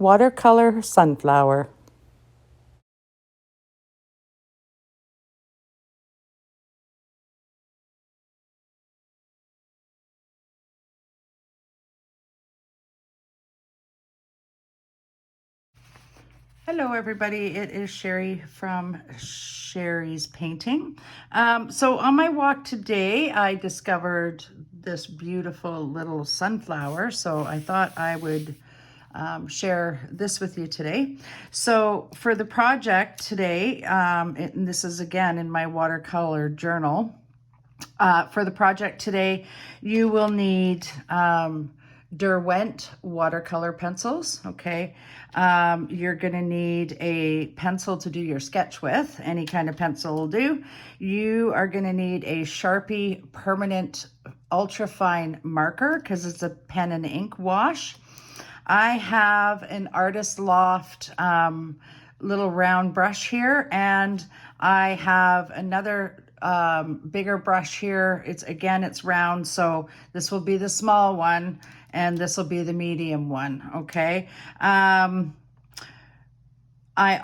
Watercolor sunflower. Hello everybody, it is Sherry from Sherry's Painting. So on my walk today, I discovered this beautiful little sunflower, so I thought I would share this with you today. So for the project today, and this is again in my watercolor journal, for the project today, you will need Derwent watercolor pencils, okay? You're gonna need a pencil to do your sketch with. Any kind of pencil will do. You are gonna need a Sharpie permanent ultra fine marker because it's a pen and ink wash. I have an Artist Loft little round brush here, and I have another bigger brush here. It's round, so this will be the small one and this will be the medium one, okay? I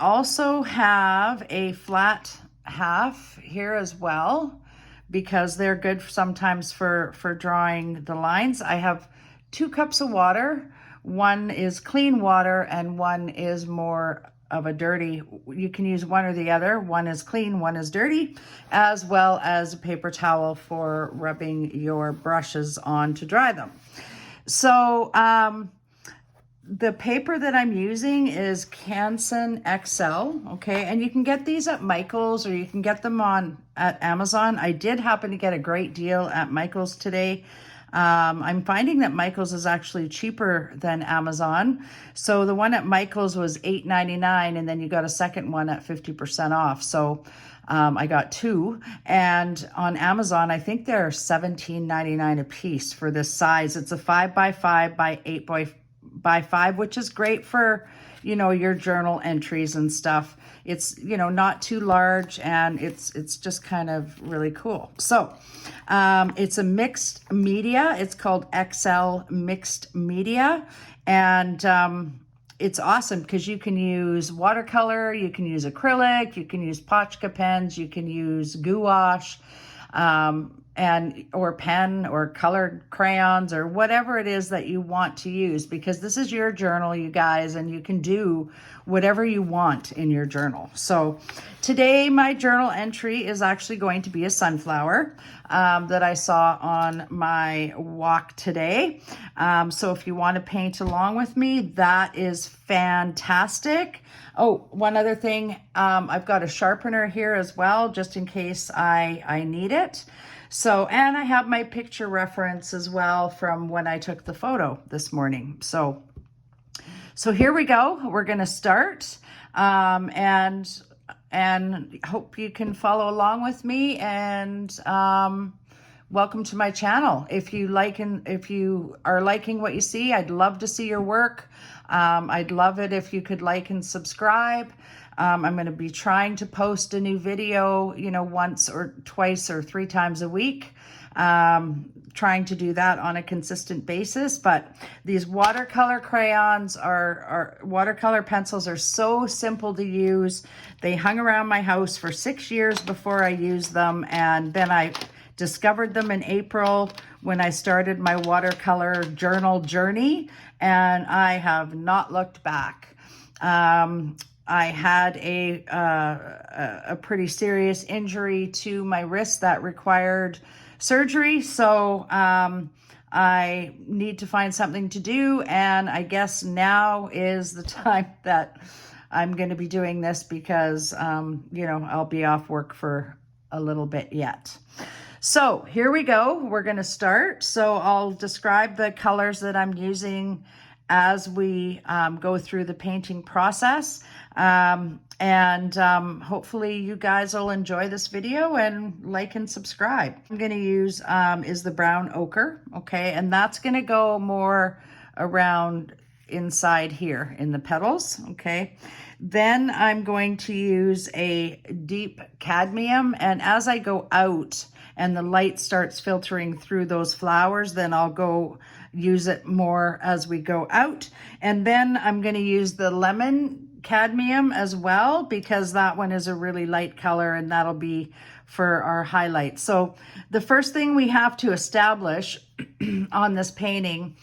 also have a flat half here as well because they're good sometimes for drawing the lines. I have 2 cups of water. One is clean water and one is more of a dirty. You can use one or the other. One is clean, one is dirty, as well as a paper towel for rubbing your brushes on to dry them. So the paper that I'm using is Canson XL, okay? And you can get these at Michael's or you can get them at Amazon. I did happen to get a great deal at Michael's today. I'm finding that Michael's is actually cheaper than Amazon. So the one at Michael's was $8.99 and then you got a second one at 50% off. So I got 2, and on Amazon, I think they're $17.99 a piece for this size. It's a 5x5 by 8x5, which is great for, your journal entries and stuff. It's, not too large, and it's just kind of really cool. So it's a mixed media. It's called XL Mixed Media, and it's awesome because you can use watercolor, you can use acrylic, you can use Potchka pens, you can use gouache, or pen or colored crayons or whatever it is that you want to use, because this is your journal, you guys, and you can do whatever you want in your journal. So today my journal entry is actually going to be a sunflower that I saw on my walk today. So if you want to paint along with me, that is fantastic. Oh, one other thing, I've got a sharpener here as well, just in case I need it. So, and I have my picture reference as well from when I took the photo this morning. So here we go. We're going to start, and hope you can follow along with me, and welcome to my channel. If you are liking what you see, I'd love to see your work. I'd love it if you could like and subscribe. I'm going to be trying to post a new video, once or twice or 3 times a week. Trying to do that on a consistent basis. But these watercolor crayons watercolor pencils are so simple to use. They hung around my house for 6 years before I used them. And then I discovered them in April when I started my watercolor journal journey. And I have not looked back. I had a pretty serious injury to my wrist that required surgery, so I need to find something to do, and I guess now is the time that I'm going to be doing this because, I'll be off work for a little bit yet. So here we go. We're going to start. So I'll describe the colors that I'm using as we go through the painting process. Hopefully you guys will enjoy this video and like and subscribe. I'm going to use is the brown ochre, okay? And that's going to go more around inside here in the petals, okay? Then I'm going to use a deep cadmium, and as I go out and the light starts filtering through those flowers, then I'll go use it more as we go out. And then I'm going to use the lemon cadmium as well, because that one is a really light color and that'll be for our highlights. So the first thing we have to establish on this painting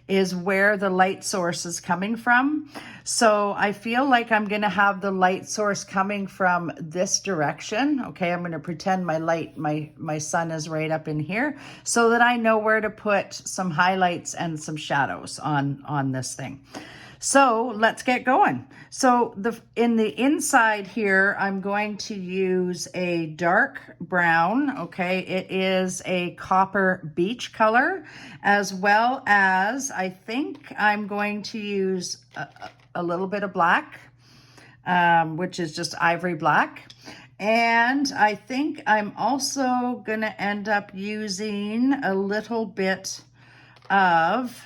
is where the light source is coming from. So I feel like I'm going to have the light source coming from this direction. Okay, I'm going to pretend my sun is right up in here so that I know where to put some highlights and some shadows on this thing. So let's get going. So in the inside here, I'm going to use a dark brown. Okay, it is a copper beach color, as well as I think I'm going to use a little bit of black, which is just ivory black. And I think I'm also going to end up using a little bit of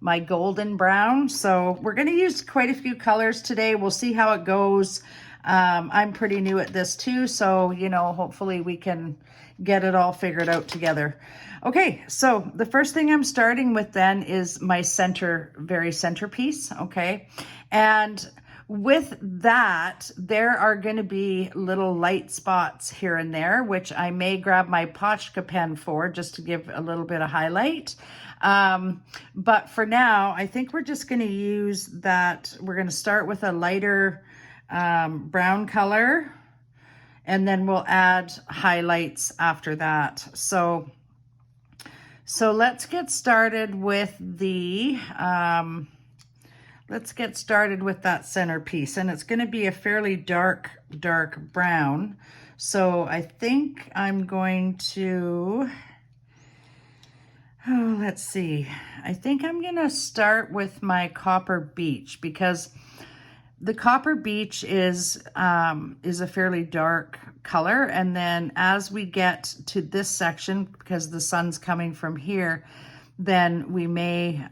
my golden brown. So we're going to use quite a few colors today. We'll see how it goes. I'm pretty new at this too, so hopefully we can get it all figured out together. Okay, so the first thing I'm starting with then is my very centerpiece. Okay, and with that, there are going to be little light spots here and there, which I may grab my Posca pen for, just to give a little bit of highlight. But for now, I think we're just going to use that. We're going to start with a lighter brown color, and then we'll add highlights after that. So let's get started with that centerpiece, and it's going to be a fairly dark brown. So I think I'm going to, let's see. I think I'm going to start with my copper beach, because the copper beach is a fairly dark color. And then as we get to this section, because the sun's coming from here, then we may,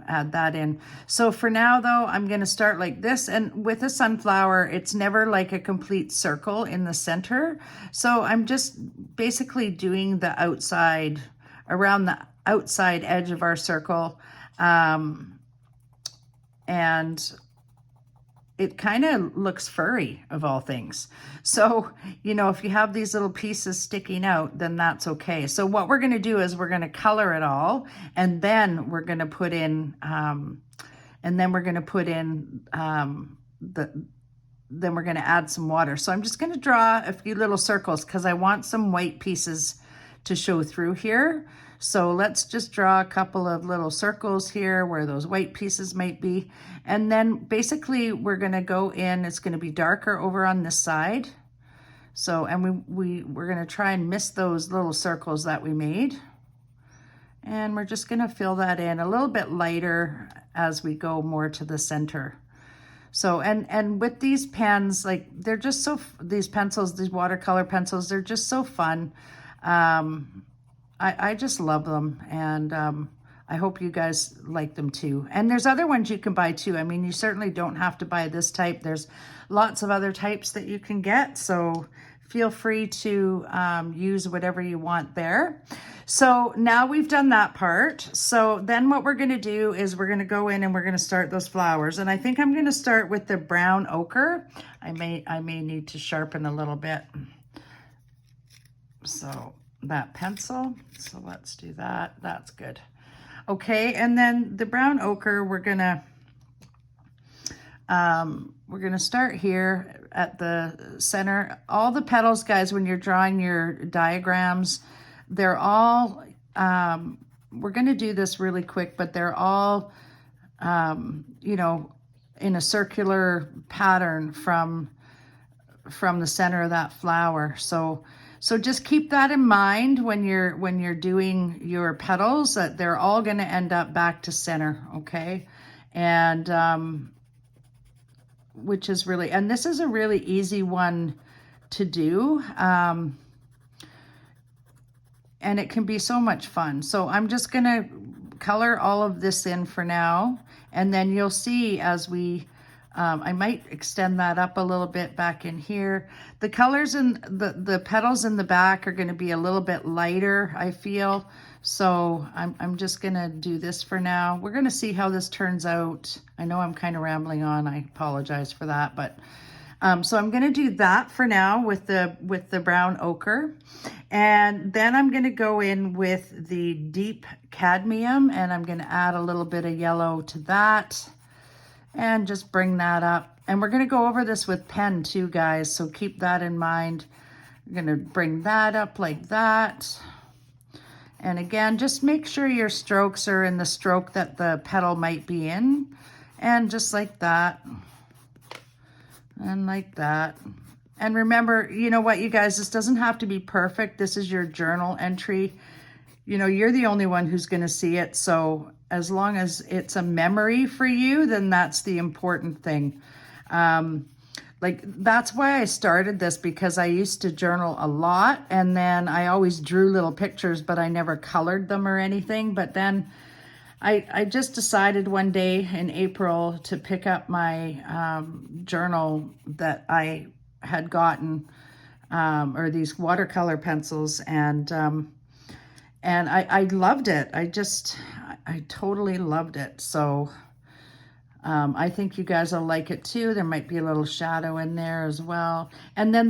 add that in. So for now though, I'm going to start like this. And with a sunflower, it's never like a complete circle in the center. So I'm just basically doing the outside, around the outside edge of our circle. And it kind of looks furry, of all things. So, if you have these little pieces sticking out, then that's okay. So what we're going to do is we're going to color it all, and then we're going to put in, then we're going to add some water. So I'm just going to draw a few little circles because I want some white pieces to show through here. So let's just draw a couple of little circles here where those white pieces might be. And then basically we're going to go in, it's going to be darker over on this side. So, and we're going to try and miss those little circles that we made. And we're just going to fill that in a little bit lighter as we go more to the center. So, and with these pens, like they're just these pencils, these watercolor pencils, they're just so fun. I just love them, and I hope you guys like them too. And there's other ones you can buy too. I mean, you certainly don't have to buy this type. There's lots of other types that you can get, so feel free to use whatever you want there. So now we've done that part. So then what we're going to do is we're going to go in and we're going to start those flowers. And I think I'm going to start with the brown ochre. I may need to sharpen a little bit. So that pencil, so let's do that. That's good. Okay, and then the brown ochre, we're gonna start here at the center. All the petals, guys, when you're drawing your diagrams, they're all we're gonna do this really quick, but they're all in a circular pattern from the center of that flower. So just keep that in mind when you're doing your petals, that they're all going to end up back to center, okay? And which is really, and this is a really easy one to do. And it can be so much fun. So I'm just going to color all of this in for now, and then you'll see as we I might extend that up a little bit back in here. The colors in the petals in the back are going to be a little bit lighter, I feel. So I'm just gonna do this for now. We're gonna see how this turns out. I know I'm kind of rambling on. I apologize for that, but so I'm gonna do that for now with the brown ochre. And then I'm gonna go in with the deep cadmium, and I'm gonna add a little bit of yellow to that and just bring that up. And we're gonna go over this with pen too, guys, so keep that in mind. I'm gonna bring that up like that. And again, just make sure your strokes are in the stroke that the petal might be in. And just like that. And like that. And remember, you know what, you guys, this doesn't have to be perfect. This is your journal entry. You know, you're the only one who's going to see it. So as long as it's a memory for you, then that's the important thing. Like, that's why I started this, because I used to journal a lot, and then I always drew little pictures, but I never colored them or anything. But then I just decided one day in April to pick up my journal that I had gotten, or these watercolor pencils, and I loved it. I totally loved it. So I think you guys will like it too. There might be a little shadow in there as well. And then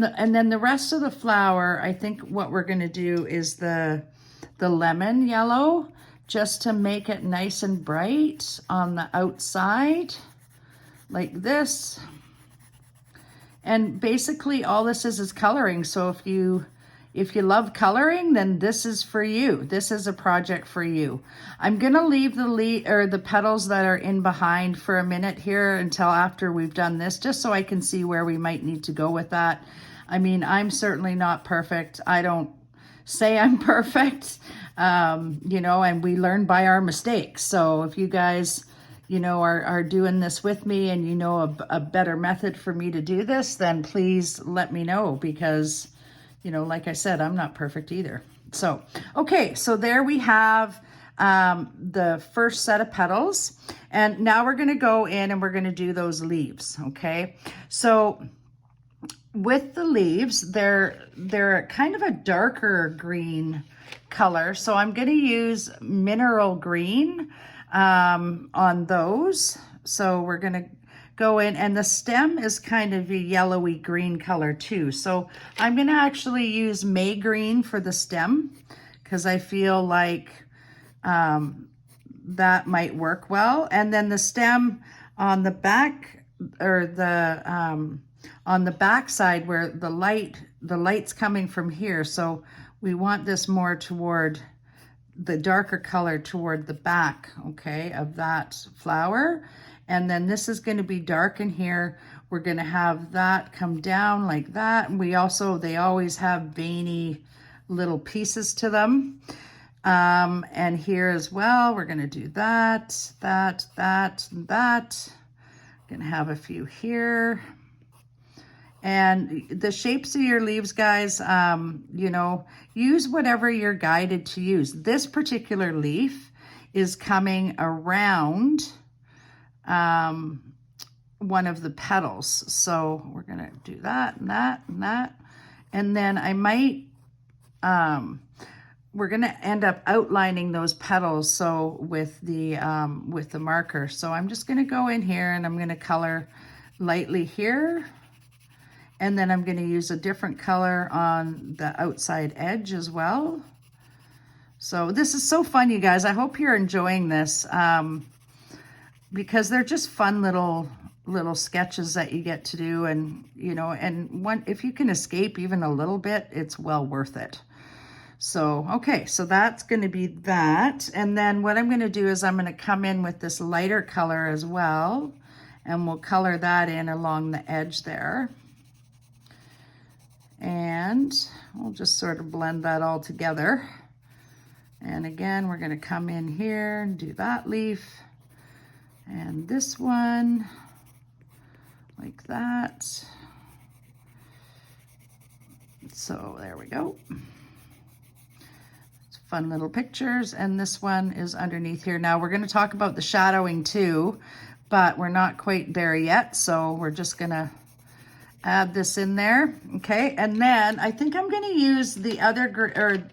the rest of the flower, I think what we're going to do is the lemon yellow, just to make it nice and bright on the outside, like this. And basically all this is coloring. So if you love coloring, then this is for you. This is a project for you. I'm gonna leave the petals that are in behind for a minute here until after we've done this, just so I can see where we might need to go with that. I mean, I'm certainly not perfect. I don't say I'm perfect, you know, and we learn by our mistakes. So if you guys, you know, are doing this with me, and you know a better method for me to do this, then please let me know, because, you know, like I said, I'm not perfect either. So, okay, so there we have the first set of petals. And now we're gonna go in and we're gonna do those leaves, okay? So with the leaves, they're kind of a darker green color. So I'm gonna use mineral green on those. So we're gonna go in, and the stem is kind of a yellowy green color too. So I'm gonna actually use May green for the stem, because I feel like that might work well. And then the stem on the back, or on the back side where the light's coming from here. So we want this more toward the darker color toward the back, okay, of that flower. And then this is going to be dark in here. We're going to have that come down like that. And they always have veiny little pieces to them. And here as well, we're going to do that, that, and that. Going to have a few here. And the shapes of your leaves, guys, you know, use whatever you're guided to use. This particular leaf is coming around one of the petals. So we're going to do that and that and that. And then I might, we're going to end up outlining those petals. So with the marker. So I'm just going to go in here and I'm going to color lightly here. And then I'm going to use a different color on the outside edge as well. So this is so fun, you guys. I hope you're enjoying this, because they're just fun little sketches that you get to do. And, you know, and if you can escape even a little bit, it's well worth it. So, okay, so that's going to be that. And then what I'm going to do is I'm going to come in with this lighter color as well, and we'll color that in along the edge there. And we'll just sort of blend that all together. And again, we're going to come in here and do that leaf and this one like that. So there we go. It's fun little pictures. And this one is underneath here. Now we're going to talk about the shadowing too, but we're not quite there yet. So we're just going to add this in there. Okay, and then I think I'm going to use the other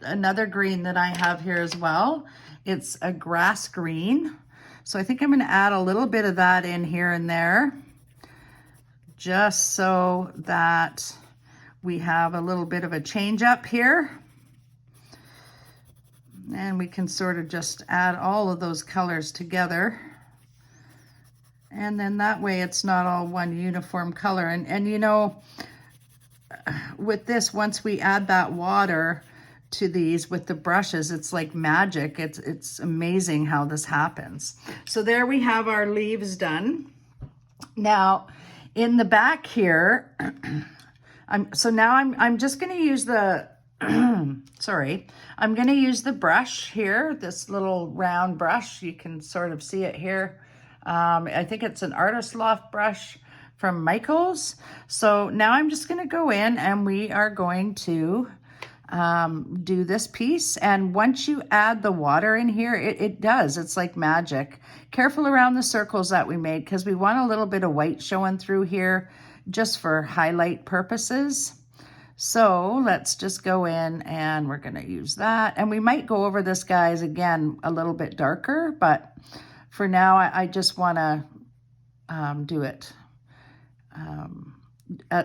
another green that I have here as well. It's a grass green, so I think I'm going to add a little bit of that in here and there, just so that we have a little bit of a change up here. And we can sort of just add all of those colors together. And then that way it's not all one uniform color. And you know, with this, once we add that water to these with the brushes, it's like magic. It's amazing how this happens. So there we have our leaves done. Now in the back here, I'm just going to use the sorry, I'm going to use the brush here, this little round brush. You can sort of see it here. I think it's an Artist Loft brush from Michael's. So now I'm just going to go in and we are going to do this piece. And once you add the water in here, it does. It's like magic. Careful around the circles that we made because we want a little bit of white showing through here just for highlight purposes. So let's just go in and we're going to use that. And we might go over this, guys, again, a little bit darker, but for now, I just want to do it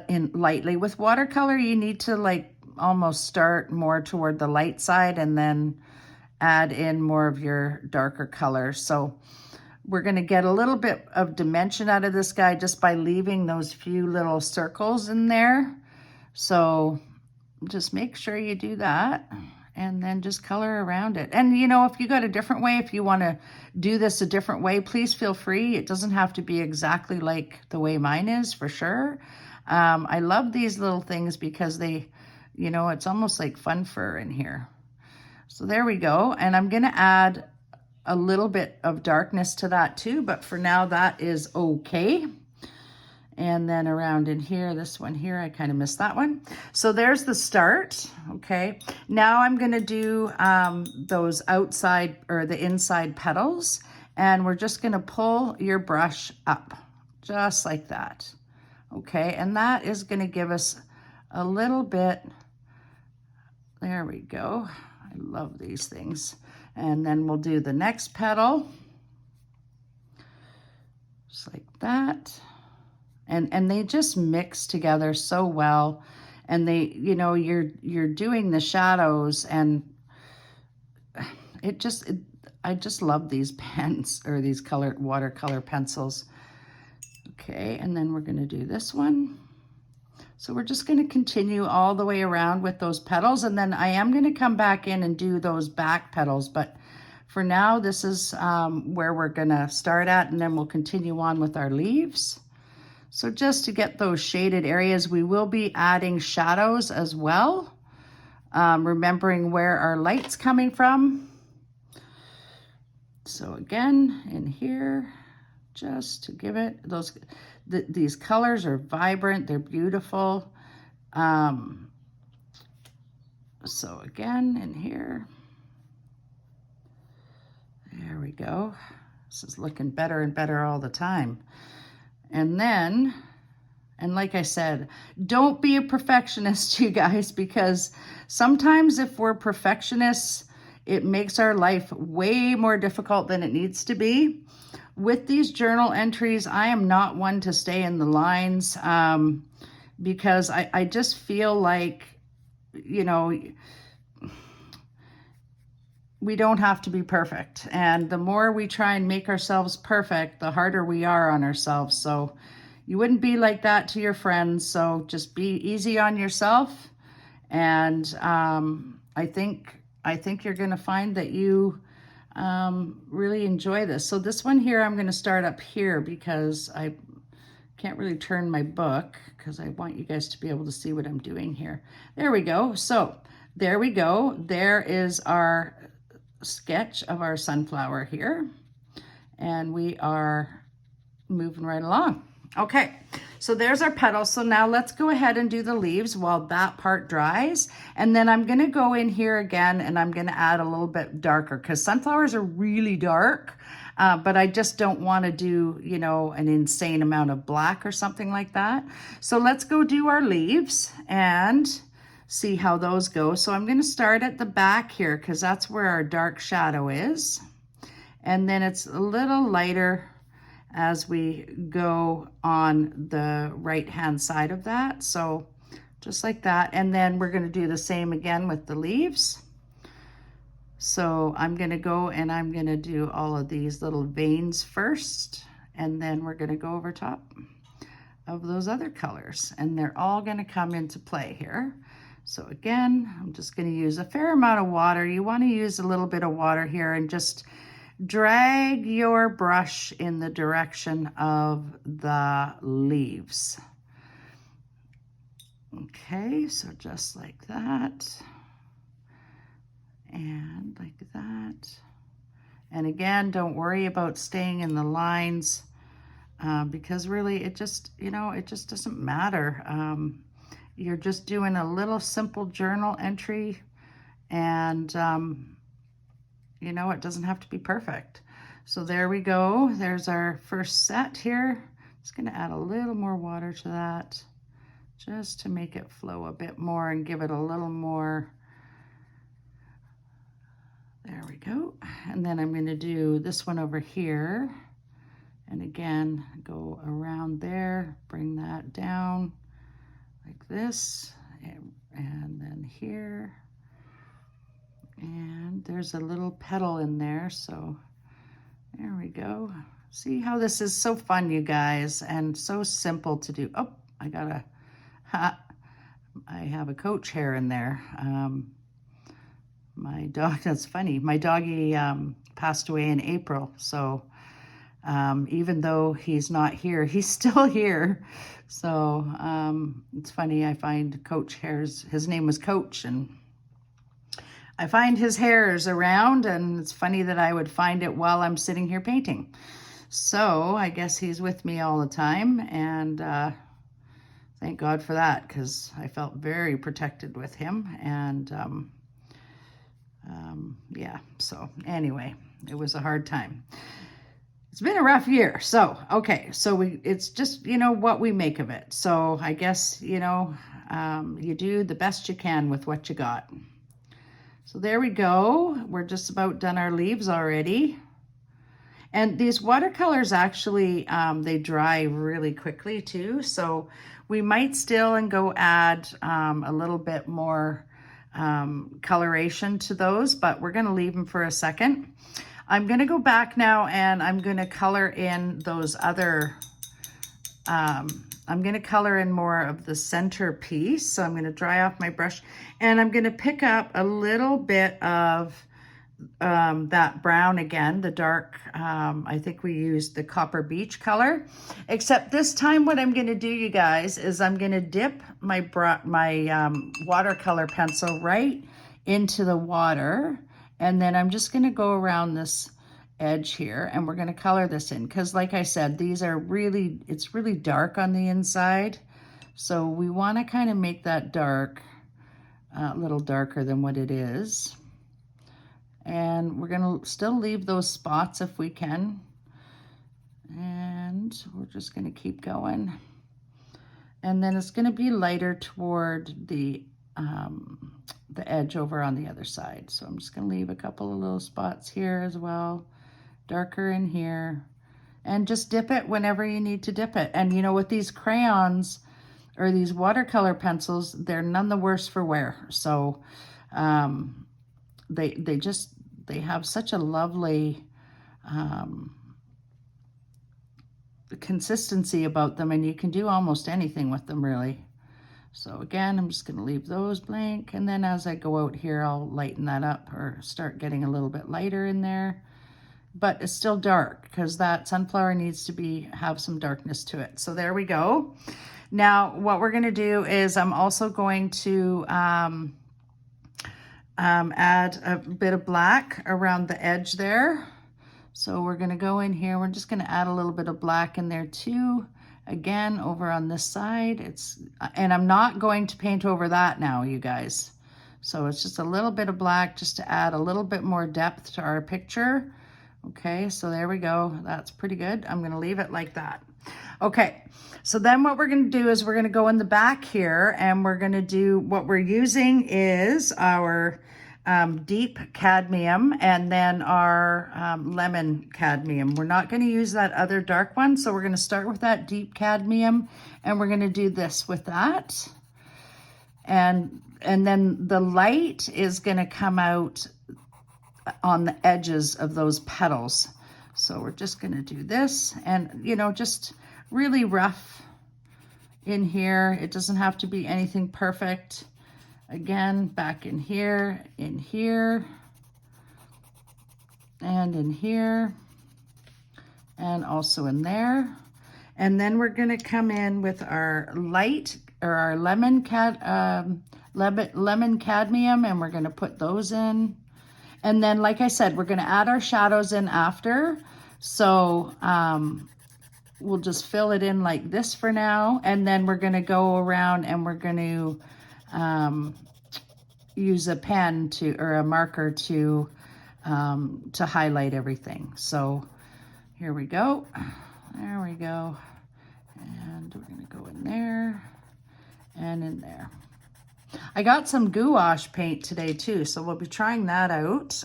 in lightly. With watercolor, you need to like almost start more toward the light side and then add in more of your darker colors. So we're going to get a little bit of dimension out of this guy just by leaving those few little circles in there. So just make sure you do that and then just color around it. And you know, if you got a different way, if you want to do this a different way, please feel free. It doesn't have to be exactly like the way mine is, for sure. I love these little things because they, you know, it's almost like fun fur in here. So there we go. And I'm going to add a little bit of darkness to that too, but for now that is okay. And then around in here, this one here, I kind of missed that one. So there's the start, okay? Now I'm gonna do those outside or the inside petals, and we're just gonna pull your brush up, just like that, okay? And that is gonna give us a little bit, there we go. I love these things. And then we'll do the next petal, just like that. And they just mix together so well. And they, you know, you're doing the shadows, and I just love these pens or these watercolor pencils. Okay, and then we're gonna do this one. So we're just gonna continue all the way around with those petals, and then I am gonna come back in and do those back petals, but for now, this is where we're gonna start at, and then we'll continue on with our leaves. So just to get those shaded areas, we will be adding shadows as well, remembering where our light's coming from. So again, in here, just to give it those, these colors are vibrant, they're beautiful. So again, in here, there we go. This is looking better and better all the time. And then, and like I said, don't be a perfectionist, you guys, because sometimes if we're perfectionists, it makes our life way more difficult than it needs to be. With these journal entries, I am not one to stay in the lines because I just feel like, you know, we don't have to be perfect. And the more we try and make ourselves perfect, the harder we are on ourselves. So you wouldn't be like that to your friends. So just be easy on yourself. And I think you're going to find that you really enjoy this. So this one here, I'm going to start up here because I can't really turn my book because I want you guys to be able to see what I'm doing here. There we go. So there we go. There is our sketch of our sunflower here, and we are moving right along. Okay, So there's our petals. So now let's go ahead and do the leaves while that part dries. And then I'm gonna go in here again and I'm gonna add a little bit darker because sunflowers are really dark, but I just don't wanna do, you know, an insane amount of black or something like that. So let's go do our leaves and see how those go. So I'm gonna start at the back here because that's where our dark shadow is. And then it's a little lighter as we go on the right hand side of that. So just like that. And then we're going to do the same again with the leaves. So I'm going to go and I'm going to do all of these little veins first, and then we're going to go over top of those other colors, and they're all going to come into play here. So again, I'm just going to use a fair amount of water. You want to use a little bit of water here and just drag your brush in the direction of the leaves. Okay, so just like that, and like that. And again, don't worry about staying in the lines because really it just, you know, it just doesn't matter. You're just doing a little simple journal entry, and you know, it doesn't have to be perfect. So there we go. There's our first set here. Just gonna add a little more water to that just to make it flow a bit more and give it a little more. There we go. And then I'm gonna do this one over here. And again, go around there, bring that down like this, and then here. And there's a little petal in there, so there we go. See how this is so fun, you guys, and so simple to do. Oh, I have a coach hair in there. My dog, that's funny. My doggy passed away in April, so even though he's not here, he's still here. So it's funny, I find coach hairs, his name was Coach, and I find his hairs around, and it's funny that I would find it while I'm sitting here painting. So I guess he's with me all the time, and thank God for that, because I felt very protected with him. And yeah, so anyway, it was a hard time. It's been a rough year. So, okay, so it's just, you know, what we make of it. So I guess, you know, you do the best you can with what you got. So there we go. We're just about done our leaves already. And these watercolors actually, they dry really quickly too. So we might still and go add a little bit more coloration to those, but we're gonna leave them for a second. I'm gonna go back now and I'm gonna color in those other, I'm gonna color in more of the center piece. So I'm gonna dry off my brush and I'm gonna pick up a little bit of that brown again, the dark, I think we used the copper beach color, except this time what I'm gonna do, you guys, is I'm gonna dip my watercolor pencil right into the water, and then I'm just gonna go around this edge here and we're gonna color this in, because like I said, these are really, it's really dark on the inside. So we wanna kind of make that dark, a little darker than what it is. And we're gonna still leave those spots if we can. And we're just gonna keep going. And then it's gonna be lighter toward the edge over on the other side. So I'm just gonna leave a couple of little spots here as well, darker in here, and just dip it whenever you need to dip it. And you know, with these crayons or these watercolor pencils, they're none the worse for wear. So they have such a lovely consistency about them, and you can do almost anything with them really. So again, I'm just gonna leave those blank, and then as I go out here, I'll lighten that up or start getting a little bit lighter in there. But it's still dark because that sunflower needs to have some darkness to it. So there we go. Now what we're gonna do is I'm also going to add a bit of black around the edge there. So we're gonna go in here, we're just gonna add a little bit of black in there too, Again, over on this side, and I'm not going to paint over that now, you guys. So it's just a little bit of black just to add a little bit more depth to our picture. Okay, so there we go. That's pretty good. I'm gonna leave it like that. Okay, so then what we're gonna do is we're gonna go in the back here and we're gonna do, what we're using is our deep cadmium and then our lemon cadmium. We're not going to use that other dark one, so we're going to start with that deep cadmium and we're going to do this with that. And then the light is going to come out on the edges of those petals. So we're just going to do this and, you know, just really rough in here. It doesn't have to be anything perfect. Again, back in here, and in here, and also in there. And then we're gonna come in with our light, or our lemon cadmium, and we're gonna put those in. And then, like I said, we're gonna add our shadows in after. So we'll just fill it in like this for now. And then we're gonna go around and we're gonna use a pen or a marker to highlight everything. So here we go. There we go. And we're gonna go in there and in there. I got some gouache paint today too, so we'll be trying that out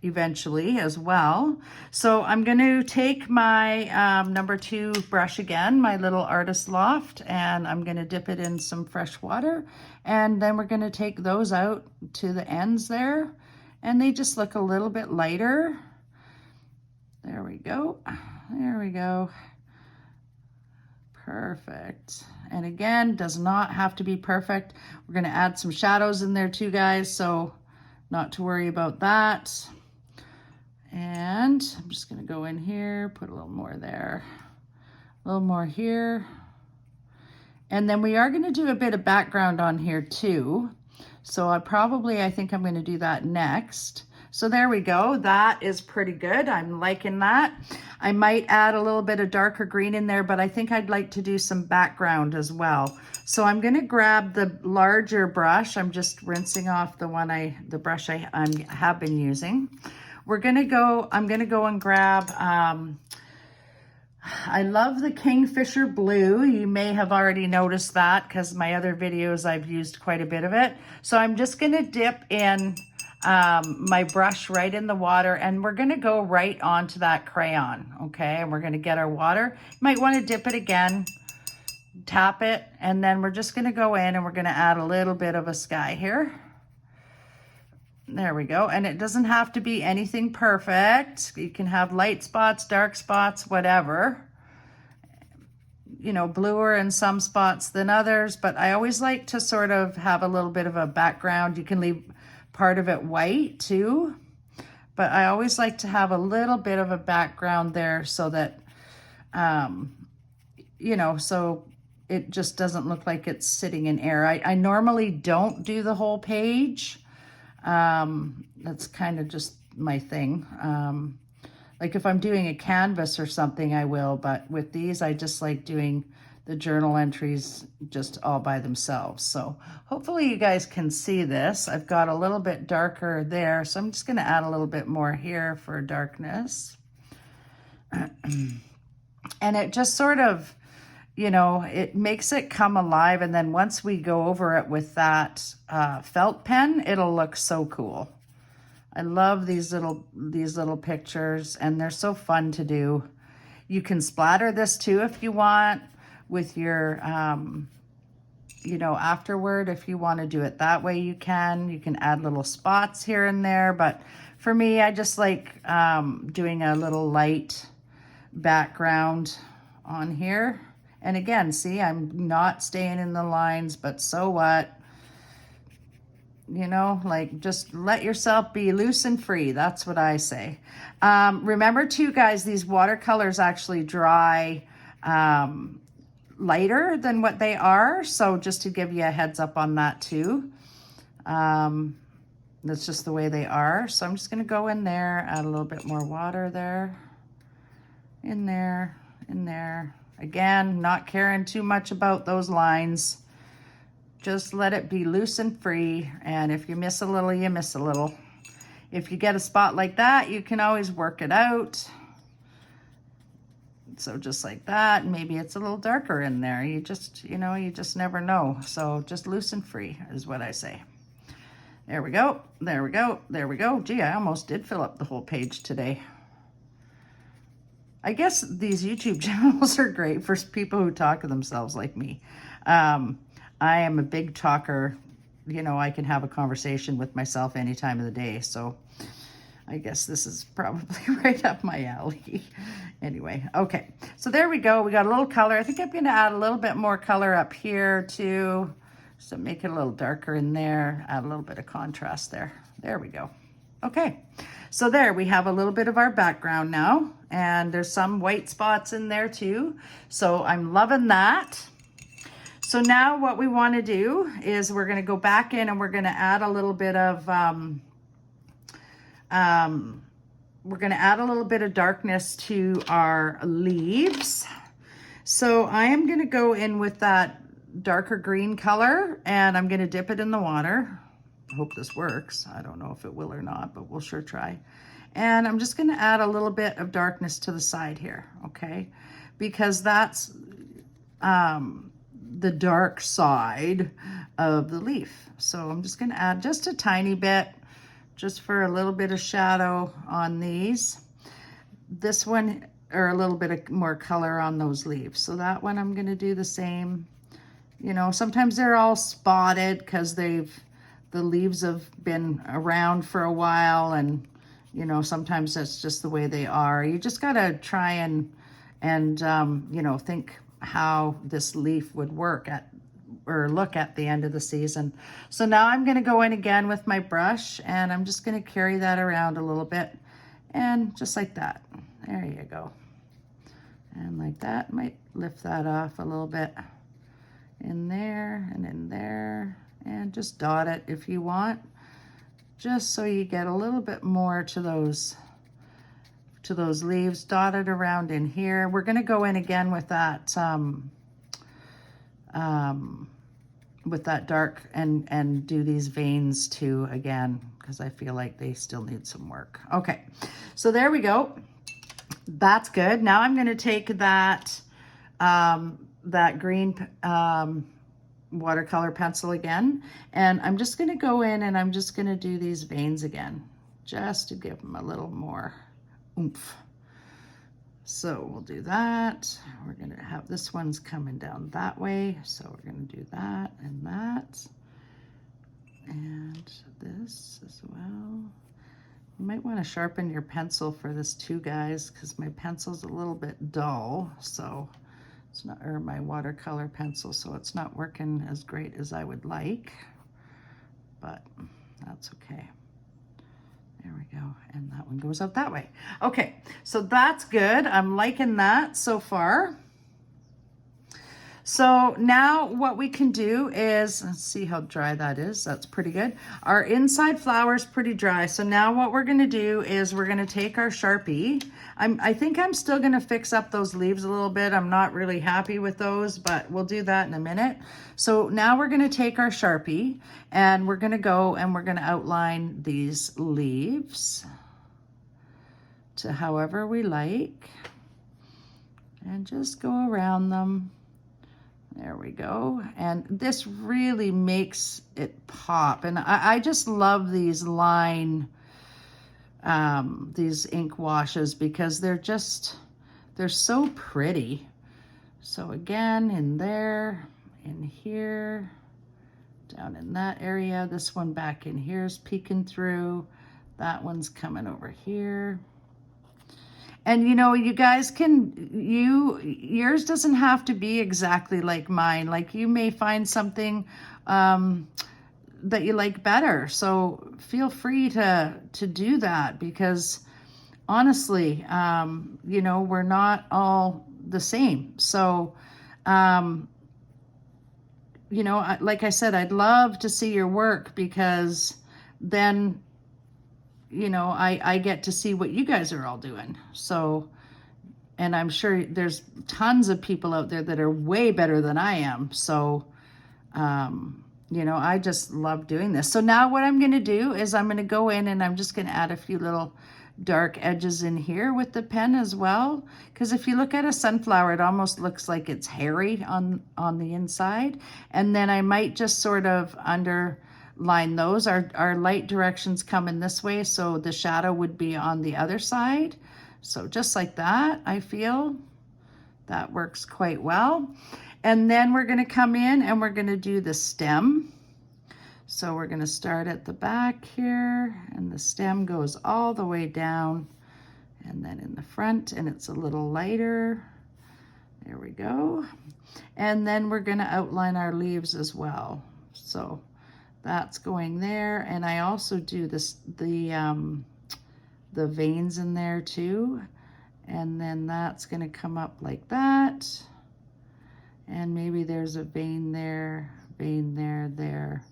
eventually as well. So I'm going to take my number 2 brush again, my little Artist Loft, and I'm going to dip it in some fresh water, and then we're going to take those out to the ends there, and they just look a little bit lighter. There we go. There we go. Perfect. And again, does not have to be perfect. We're going to add some shadows in there too, guys, so not to worry about that. And I'm just going to go in here, put a little more there, a little more here. And then we are going to do a bit of background on here too. So I think I'm going to do that next. So there we go. That is pretty good. I'm liking that. I might add a little bit of darker green in there, but I think I'd like to do some background as well. So I'm going to grab the larger brush. I'm just rinsing off the brush I have been using. I'm going to go and grab, I love the Kingfisher blue. You may have already noticed that because my other videos I've used quite a bit of it. So I'm just going to dip in my brush right in the water, and we're going to go right onto that crayon. Okay, and we're going to get our water. You might want to dip it again, tap it, and then we're just going to go in and we're going to add a little bit of a sky here. There we go. And it doesn't have to be anything perfect. You can have light spots, dark spots, whatever. You know, bluer in some spots than others, but I always like to sort of have a little bit of a background. You can leave part of it white too, but I always like to have a little bit of a background there so that, you know, so it just doesn't look like it's sitting in air. I normally don't do the whole page. That's kind of just my thing. Like if I'm doing a canvas or something, I will, but with these, I just like doing the journal entries just all by themselves. So hopefully you guys can see this. I've got a little bit darker there, so I'm just going to add a little bit more here for darkness. And it just sort of, you know, it makes it come alive. And then once we go over it with that felt pen, it'll look so cool. I love these little pictures, and they're so fun to do. You can splatter this too if you want with your, you know, afterward. If you want to do it that way, you can add little spots here and there. But for me, I just like doing a little light background on here. And again, see, I'm not staying in the lines, but so what? You know, like just let yourself be loose and free. That's what I say. Remember too, guys, these watercolors actually dry lighter than what they are. So just to give you a heads up on that too. That's just the way they are. So I'm just going to go in there, add a little bit more water there, in there, Again, not caring too much about those lines. Just let it be loose and free. And if you miss a little, you miss a little. If you get a spot like that, you can always work it out. So just like that, maybe it's a little darker in there. You just, you know, you just never know. So just loose and free is what I say. There we go. There we go. There we go. Gee, I almost did fill up the whole page today. I guess these YouTube channels are great for people who talk to themselves like me. I am a big talker. You know, I can have a conversation with myself any time of the day. So I guess this is probably right up my alley. Anyway, okay. So there we go. We got a little color. I think I'm going to add a little bit more color up here too. So make it a little darker in there. Add a little bit of contrast there. There we go. Okay. So there we have a little bit of our background now. And there's some white spots in there too. So I'm loving that. So now what we want to do is we're going to go back in and we're going to add a little bit of darkness to our leaves. So I am going to go in with that darker green color and I'm going to dip it in the water. I hope this works. I don't know if it will or not, but we'll sure try. And I'm just going to add a little bit of darkness to the side here, okay? Because that's the dark side of the leaf. So I'm just going to add just a tiny bit, just for a little bit of shadow on these. This one, or a little bit of more color on those leaves. So that one I'm going to do the same. You know, sometimes they're all spotted because the leaves have been around for a while, and you know, sometimes that's just the way they are. You just got to try and you know, think how this leaf would work or look at the end of the season. So now I'm going to go in again with my brush and I'm just going to carry that around a little bit and just like that. There you go. And like that, might lift that off a little bit in there and in there, and just dot it if you want, just so you get a little bit more to those leaves. Dot it around in here. We're going to go in again with that dark and do these veins too again, because I feel like they still need some work. Okay, so there we go. That's good. Now I'm going to take that that green watercolor pencil again, and I'm just going to go in and I'm just going to do these veins again, just to give them a little more oomph. So we'll do that. We're going to have this one's coming down that way, so we're going to do that and that, and this as well. You might want to sharpen your pencil for this too, guys, because my pencil's a little bit dull, so it's not, or my watercolor pencil, so it's not working as great as I would like, but that's okay. There we go, and that one goes out that way. Okay, so that's good. I'm liking that so far. So now what we can do is, let's see how dry that is. That's pretty good. Our inside flower is pretty dry. So now what we're gonna do is we're gonna take our Sharpie. I think I'm still gonna fix up those leaves a little bit. I'm not really happy with those, but we'll do that in a minute. So now we're gonna take our Sharpie and we're gonna go and we're gonna outline these leaves to however we like and just go around them. There we go. And this really makes it pop. And I just love these these ink washes because they're so pretty. So again, in there, in here, down in that area, this one back in here is peeking through. That one's coming over here. And you know, you guys yours doesn't have to be exactly like mine. Like you may find something that you like better. So feel free to do that, because honestly, you know, we're not all the same. So, you know, like I said, I'd love to see your work, because then, you know, I get to see what you guys are all doing. So, And I'm sure there's tons of people out there that are way better than I am. So, you know, I just love doing this. So now what I'm going to do is I'm going to go in and I'm just going to add a few little dark edges in here with the pen as well. Because if you look at a sunflower, it almost looks like it's hairy on the inside. And then I might just sort of underline those. Our light directions come in this way, so the shadow would be on the other side. So just like that, I feel that works quite well. And then we're going to come in and we're going to do the stem. So we're going to start at the back here, and the stem goes all the way down, and then in the front, and it's a little lighter. There we go. And then we're going to outline our leaves as well. So that's going there, and I also do this the veins in there too, and then that's going to come up like that, and maybe there's a vein there, there,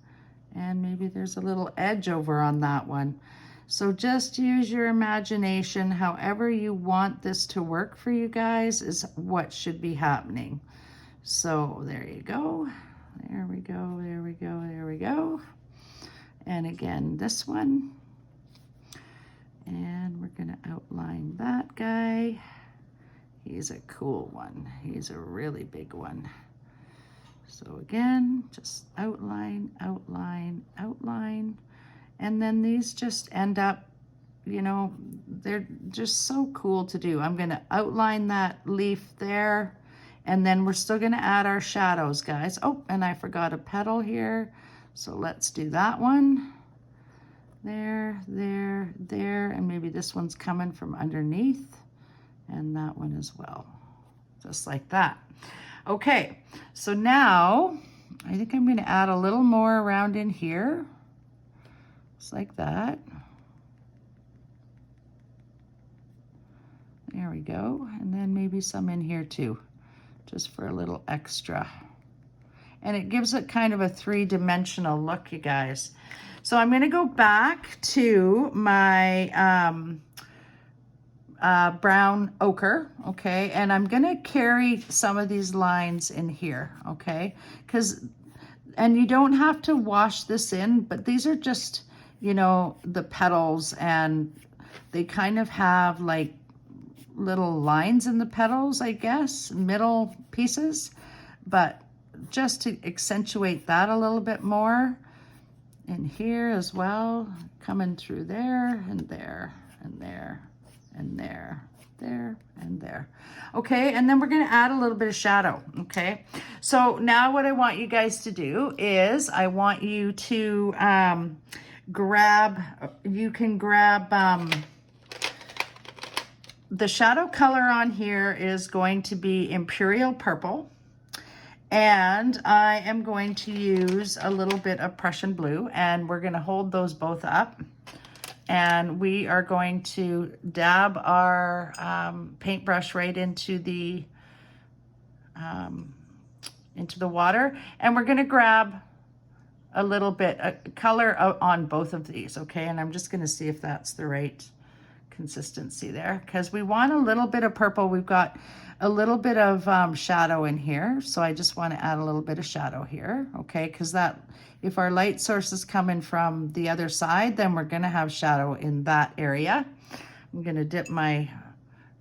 and maybe there's a little edge over on that one. So just use your imagination. However you want this to work for you guys is what should be happening. So there you go. There we go, there we go, there we go. And again, this one. And we're gonna outline that guy. He's a cool one. He's a really big one. So again, just outline, outline, outline. And then these just end up, you know, they're just so cool to do. I'm gonna outline that leaf there, and then we're still gonna add our shadows, guys. Oh, and I forgot a petal here. So let's do that one. There, there, there, and maybe this one's coming from underneath, and that one as well, just like that. Okay, so now I think I'm going to add a little more around in here, just like that. There we go, and then maybe some in here too, just for a little extra. And it gives it kind of a three-dimensional look, you guys. So I'm going to go back to my brown ochre, okay? And I'm going to carry some of these lines in here, okay? And you don't have to wash this in, but these are just, you know, the petals, and they kind of have like little lines in the petals, I guess, middle pieces. But just to accentuate that a little bit more, in here as well, coming through there and there and there and there, there and there. Okay, and then we're going to add a little bit of shadow. Okay, so now what I want you guys to do is I want you to grab the shadow color on here is going to be Imperial Purple. And I am going to use a little bit of Prussian blue, and we're going to hold those both up. And we are going to dab our paintbrush right into the water. And we're going to grab a little bit of color on both of these, okay? And I'm just going to see if that's the right consistency there, because we want a little bit of purple. We've got a little bit of shadow in here, so I just want to add a little bit of shadow here, okay? Because that, if our light source is coming from the other side, then we're going to have shadow in that area. I'm going to dip my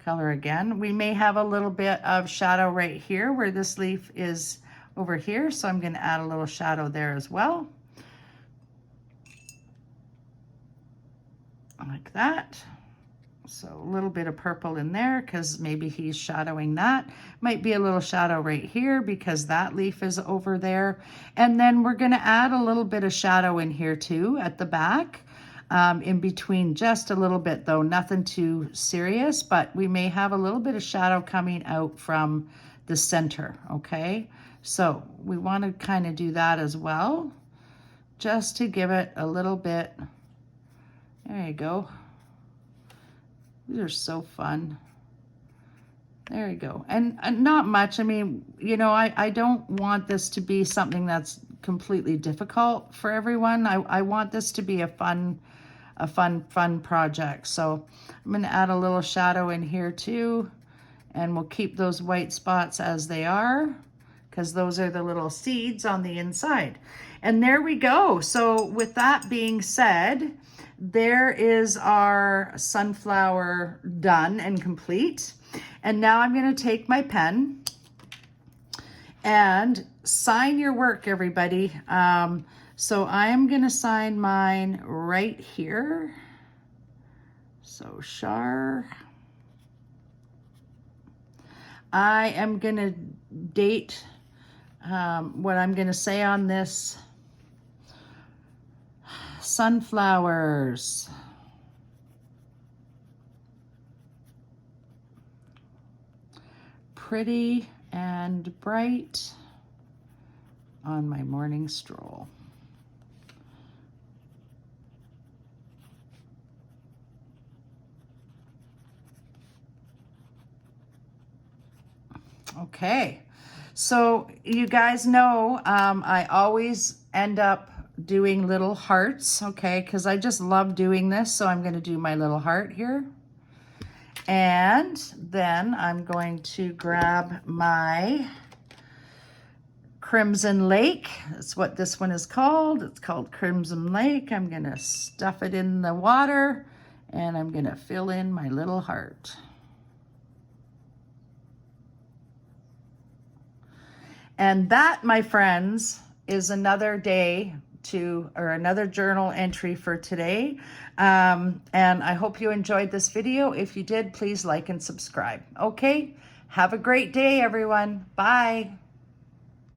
color again. We may have a little bit of shadow right here where this leaf is over here, so I'm going to add a little shadow there as well, like that. So a little bit of purple in there because maybe he's shadowing that. Might be a little shadow right here because that leaf is over there. And then we're going to add a little bit of shadow in here too at the back, in between, just a little bit though, nothing too serious, but we may have a little bit of shadow coming out from the center, okay? So we want to kind of do that as well, just to give it a little bit. There you go. These are so fun. There you go. And not much. I mean, you know, I don't want this to be something that's completely difficult for everyone. I want this to be a fun project. So I'm going to add a little shadow in here too. And we'll keep those white spots as they are, because those are the little seeds on the inside. And there we go. So with that being said, there is our sunflower done and complete. And now I'm going to take my pen and sign your work, everybody. So I am going to sign mine right here. So I am going to date what I'm going to say on this. Sunflowers. Pretty and bright on my morning stroll. Okay, so you guys know I always end up doing little hearts, okay, because I just love doing this. So I'm going to do my little heart here. And then I'm going to grab my Crimson Lake. That's what this one is called. It's called Crimson Lake. I'm going to stuff it in the water and I'm going to fill in my little heart. And that, my friends, is another day or another journal entry for today. And I hope you enjoyed this video. If you did, please like and subscribe. Okay, have a great day, everyone. Bye.